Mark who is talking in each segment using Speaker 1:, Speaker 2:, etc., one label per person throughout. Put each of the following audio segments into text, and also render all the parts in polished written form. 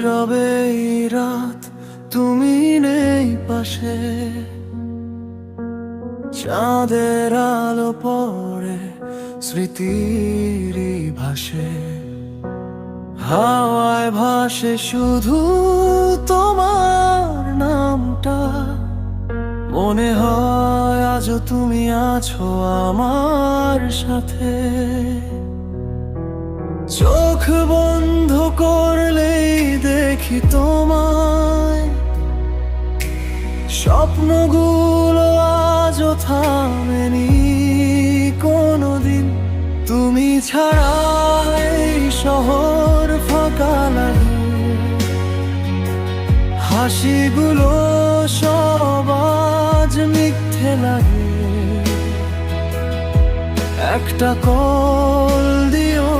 Speaker 1: নীরবে এই রাত, তুমি নেই পাশে। চাঁদের আলো পড়ে স্মৃতিরই ভাসে, হাওয়ায় ভাসে শুধু তোমার নামটা। মনে হয় আজও তুমি আছো আমার সাথে। চোখ বন্ধ করলেই দেখি তোমায়, স্বপ্নগুলো আজও থামেনি কোনোদিন। তুমি ছাড়া এই শহর ফাঁকা লাগে, হাসিগুলো সব আজ মিথ্যে লাগে। একটা কল দিও,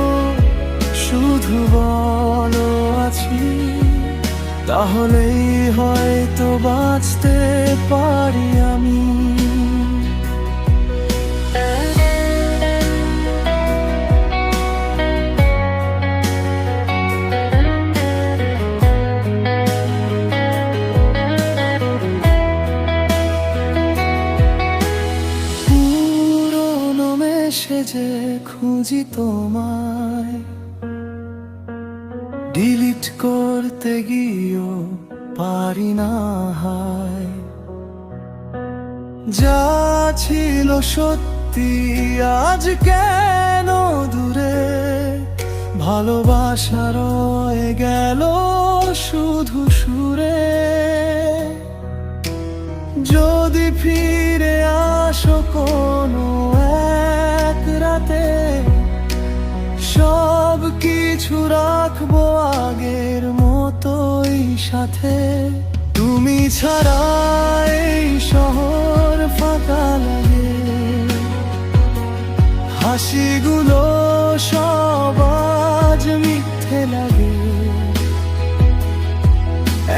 Speaker 1: শুধু বলো আছি, তাহলেই হয়তো বাঁচতে পারি আমি। পুরনো মেসেজে খুঁজি তোমায়, ডিলিট করতে গিয়েও পারি না হায়। যা ছিল সত্যি আজ কেন দূরে, ভালোবাসা রয়ে গেল শুধু সুরে। যদি ফিরে আসো কোনো এক রাতে, সব কিছু রাখবো আগের মতোই সাথে। তুমি ছাড়া এই শহর ফাঁকা লাগে, হাসিগুলো সব আজ মিথ্যে লাগে।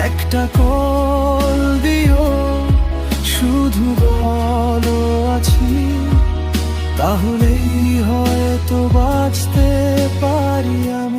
Speaker 1: একটা কল দিও, শুধু বলো আছি, তাহলেই হয়তো বাঁচতে পারি আমি।